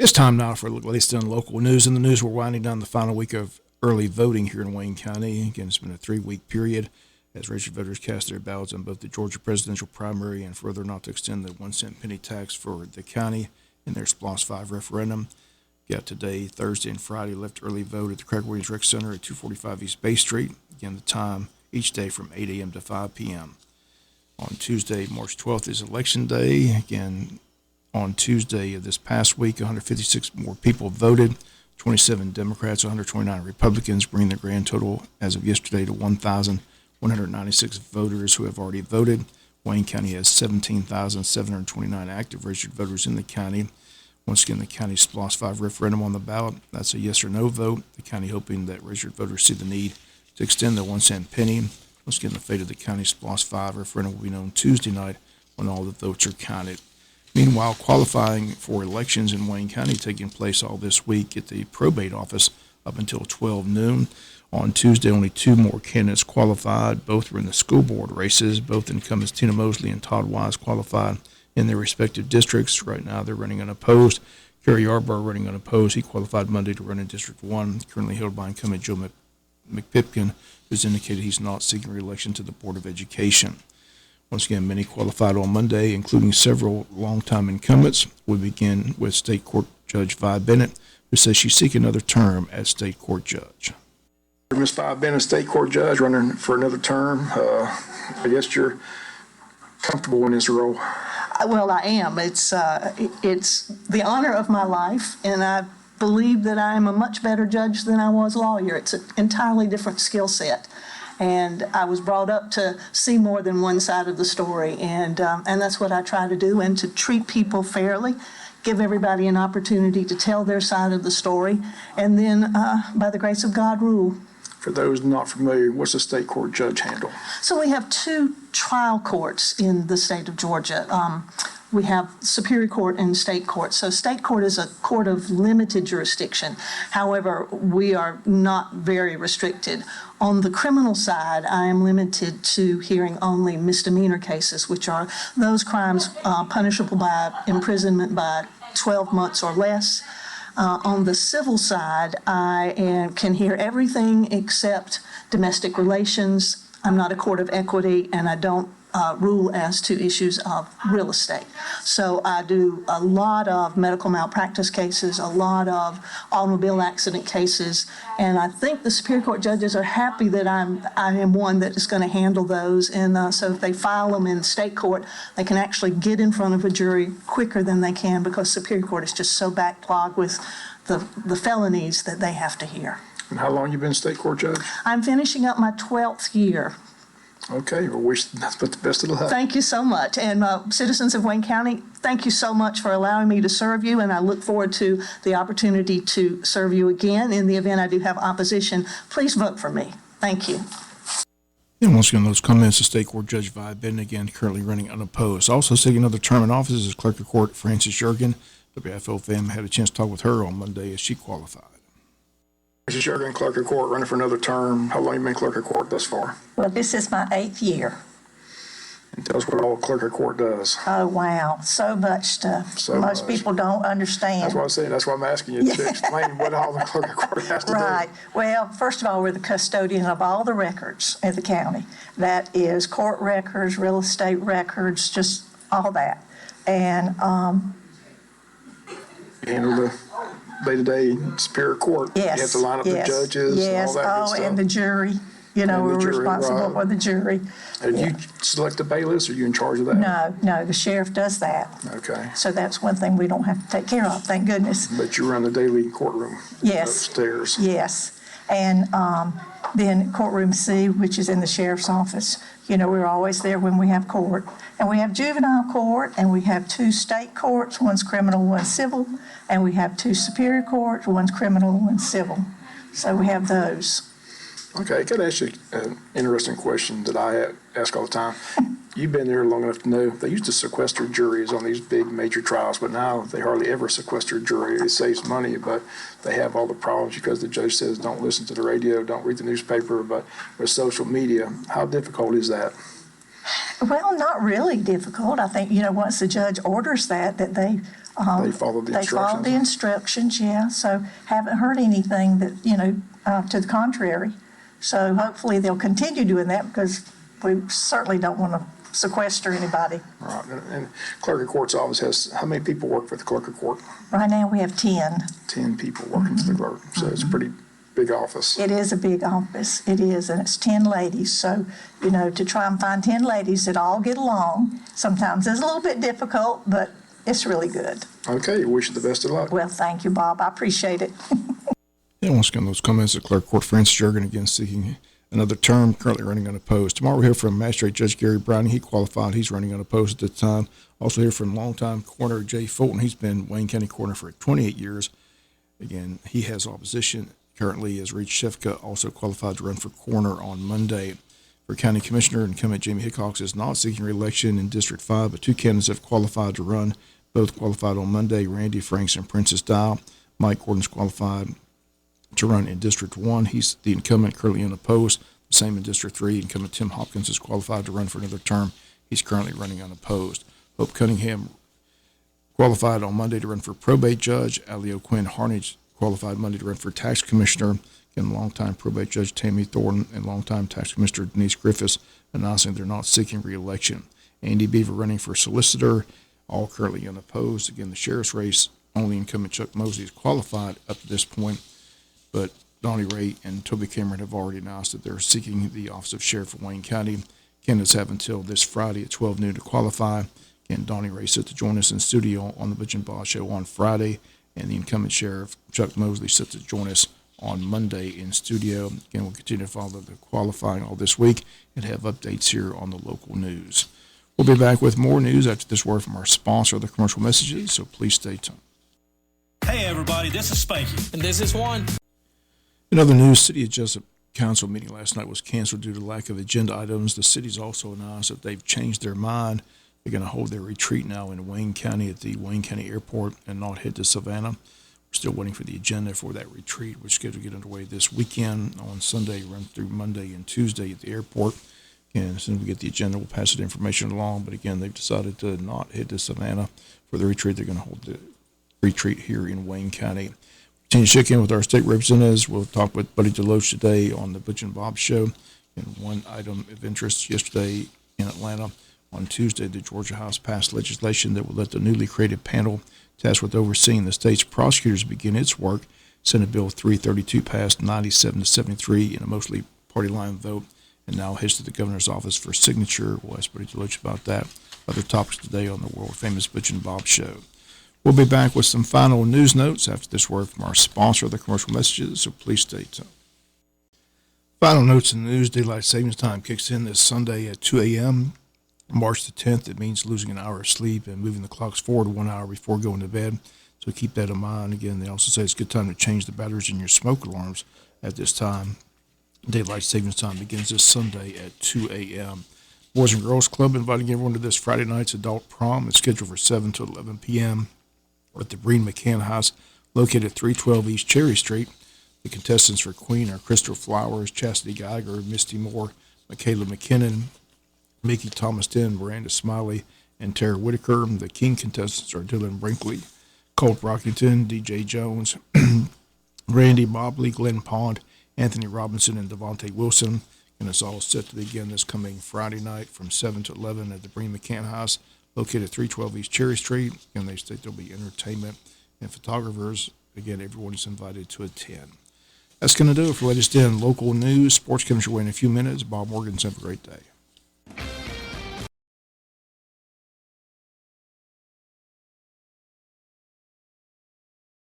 It's time now for at least in local news. In the news, we're winding down the final week of early voting here in Wayne County. Again, it's been a 3-week period as registered voters cast their ballots on both the Georgia presidential primary and further not to extend the 1-cent penny tax for the county in their SPLOST 5 referendum. Got today, Thursday, and Friday left early vote at the Craig Williams Rec Center at 245 East Bay Street. Again, the time each day from 8 a.m. to 5 p.m. On Tuesday, March 12th is Election Day. Again, on Tuesday of this past week, 156 more people voted, 27 Democrats, 129 Republicans, bringing the grand total as of yesterday to 1,196 voters who have already voted. Wayne County has 17,729 active registered voters in the county. Once again, the county's SPLOST 5 referendum on the ballot. That's a yes or no vote. The county hoping that registered voters see the need to extend the 1-cent penny. Once again, the fate of the county's SPLOST 5 referendum will be known Tuesday night when all the votes are counted. Meanwhile, qualifying for elections in Wayne County taking place all this week at the probate office up until 12 noon. On Tuesday, only 2 more candidates qualified. Both were in the school board races. Both incumbents Tina Mosley and Todd Wise qualified in their respective districts. Right now, they're running unopposed. Kerry Yarborough running unopposed. He qualified Monday to run in District 1, currently held by incumbent Joe McPipkin, who's indicated he's not seeking re-election to the Board of Education. Once again, many qualified on Monday, including several longtime incumbents. We begin with State Court Judge Vi Bennett, who says she's seeking another term as State Court Judge. Ms. Vi Bennett, State Court Judge, running for another term. I guess you're comfortable in this role. Well, I am. It's the honor of my life, and I believe that I am a much better judge than I was lawyer. It's an entirely different skill set. And I was brought up to see more than one side of the story, and that's what I try to do, and to treat people fairly, give everybody an opportunity to tell their side of the story, and then, by the grace of God, rule. For those not familiar, what's the State Court Judge handle? So we have 2 trial courts in the state of Georgia. We have Superior Court and State Court. So State Court is a court of limited jurisdiction. However, we are not very restricted. On the criminal side, I am limited to hearing only misdemeanor cases, which are those crimes punishable by imprisonment by 12 months or less. On the civil side, I can hear everything except domestic relations. I'm not a court of equity, and I don't rule as to issues of real estate. So I do a lot of medical malpractice cases, a lot of automobile accident cases, and I think the Superior Court judges are happy that I am one that is going to handle those. And so if they file them in state court, they can actually get in front of a jury quicker than they can, because Superior Court is just so backlogged with the felonies that they have to hear. And how long you been State Court Judge? I'm finishing up my 12th year. Okay, well, wish that's the best of luck. Thank you so much. And citizens of Wayne County, thank you so much for allowing me to serve you, and I look forward to the opportunity to serve you again. In the event I do have opposition, please vote for me. Thank you. And once again, those comments to State Court Judge Vi Bennett, again, currently running unopposed. Also seeking another term in office is Clerk of Court Frances Jurgen. WFO-FM had a chance to talk with her on Monday as she qualified. Mrs. Jurgen, Clerk of Court, running for another term. How long you been Clerk of Court thus far? Well, this is my 8th year. And tell us what all Clerk of Court does. Oh, wow. So much stuff. So Most much. people don't understand. That's what I'm saying. That's why I'm asking you to explain what all the Clerk of Court has to Right. Well, first of all, we're the custodian of all the records at the county. That is court records, real estate records, just all that. And do. Handle the day-to-day Superior Court. yes, You have to line up yes, the judges yes. and all that good stuff. And the jury. You know, And the we're jury, responsible right. for the jury. Have you select the bailiffs, or are you in charge of that? No, the sheriff does that. Okay. So that's one thing we don't have to take care of, thank goodness. But you run the daily courtroom Yes. upstairs. Yes, and then courtroom C, which is in the sheriff's office. You know, we're always there when we have court. And we have juvenile court, and we have 2 state courts, one's criminal, one's civil, and we have 2 superior courts, one's criminal, one's civil. So we have those. Okay, I could ask you an interesting question that I ask all the time. You've been there long enough to know they used to sequester juries on these big major trials, but now they hardly ever sequester a jury. It saves money, but they have all the problems because the judge says don't listen to the radio, don't read the newspaper, but with social media. How difficult is that? Well, not really difficult. I think, once the judge orders that they They follow the They follow the instructions? instructions, yeah, so haven't heard anything that, to the contrary. So hopefully they'll continue doing that because we certainly don't want to sequester anybody. All right, and clerk of court's office has, how many people work for the clerk of court? Right now, we have 10. 10 people working for the clerk, so it's a pretty big office. It is a big office, it is, and it's 10 ladies. So, to try and find 10 ladies that all get along, sometimes is a little bit difficult, but it's really good. Okay, wish you the best of luck. Well, thank you, Bob, I appreciate it. And once again, those comments, the clerk of court Francis Jurgen again seeking another term, currently running unopposed. Tomorrow we'll hear from Magistrate Judge Gary Browning. He qualified. He's running unopposed at the time. Also hear from longtime coroner Jay Fulton. He's been Wayne County coroner for 28 years. Again, he has opposition. Currently is Reed Shefka, also qualified to run for coroner on Monday. For county commissioner, incumbent Jamie Hickox is not seeking re-election in District 5, but two candidates have qualified to run. Both qualified on Monday, Randy Franks and Princess Dial. Mike Gordon's qualified to run in District 1. He's the incumbent, currently unopposed. The same in District 3. Incumbent Tim Hopkins is qualified to run for another term. He's currently running unopposed. Hope Cunningham qualified on Monday to run for probate judge. Allie Quinn Harnage qualified Monday to run for tax commissioner. Again, longtime probate judge Tammy Thornton and longtime tax commissioner Denise Griffiths announcing they're not seeking re-election. Andy Beaver running for solicitor, all currently unopposed. Again, the sheriff's race, only incumbent Chuck Mosley is qualified up to this point, but Donnie Ray and Toby Cameron have already announced that they're seeking the office of sheriff of Wayne County. Candidates have until this Friday at 12 noon to qualify. Again, Donnie Ray set to join us in studio on the Butch and Bob Show on Friday, and the incumbent sheriff, Chuck Mosley, set to join us on Monday in studio. Again, we'll continue to follow the qualifying all this week and have updates here on the local news. We'll be back with more news after this word from our sponsor, the commercial messages, so please stay tuned. Hey everybody, this is Spanky. And this is Juan. In other news, City of Jessup Council meeting last night was canceled due to lack of agenda items. The city's also announced that they've changed their mind. They're going to hold their retreat now in Wayne County at the Wayne County Airport and not head to Savannah. We're still waiting for the agenda for that retreat, which is scheduled to get underway this weekend on Sunday, run through Monday and Tuesday at the airport. And as soon as we get the agenda, we'll pass that information along. But again, they've decided to not head to Savannah for the retreat. They're going to hold the retreat here in Wayne County. Continue to check in with our state representatives. We'll talk with Buddy Deloach today on the Butch and Bob Show. And one item of interest yesterday in Atlanta, on Tuesday, the Georgia House passed legislation that will let the newly created panel tasked with overseeing the state's prosecutors begin its work. Senate Bill 332 passed 97-73 in a mostly party line vote and now heads to the governor's office for signature. We'll ask Buddy Deloach about that. Other topics today on the world famous Butch and Bob Show. We'll be back with some final news notes after this word from our sponsor, the commercial messages, so please stay tuned. Final notes in the news: daylight savings time kicks in this Sunday at 2 a.m. March the 10th. It means losing an hour of sleep and moving the clocks forward 1 hour before going to bed. So keep that in mind. Again, they also say it's a good time to change the batteries in your smoke alarms at this time. Daylight savings time begins this Sunday at 2 a.m. Boys and Girls Club inviting everyone to this Friday night's adult prom. It's scheduled for 7 to 11 p.m. at the Breen McCann House, located at 312 East Cherry Street. The contestants for Queen are Crystal Flowers, Chastity Geiger, Misty Moore, Michaela McKinnon, Mickey Thomaston, Miranda Smiley, and Tara Whitaker. The King contestants are Dylan Brinkley, Colt Rockington, DJ Jones, Randy Mobley, Glenn Pond, Anthony Robinson, and Devontae Wilson. And it's all set to begin this coming Friday night from 7 to 11 at the Breen McCann House, located at 312 East Cherry Street. And they state there'll be entertainment and photographers. Again, everyone is invited to attend. That's going to do it for latest in local news. Sports comes your way in a few minutes. Bob Morgan's have a great day.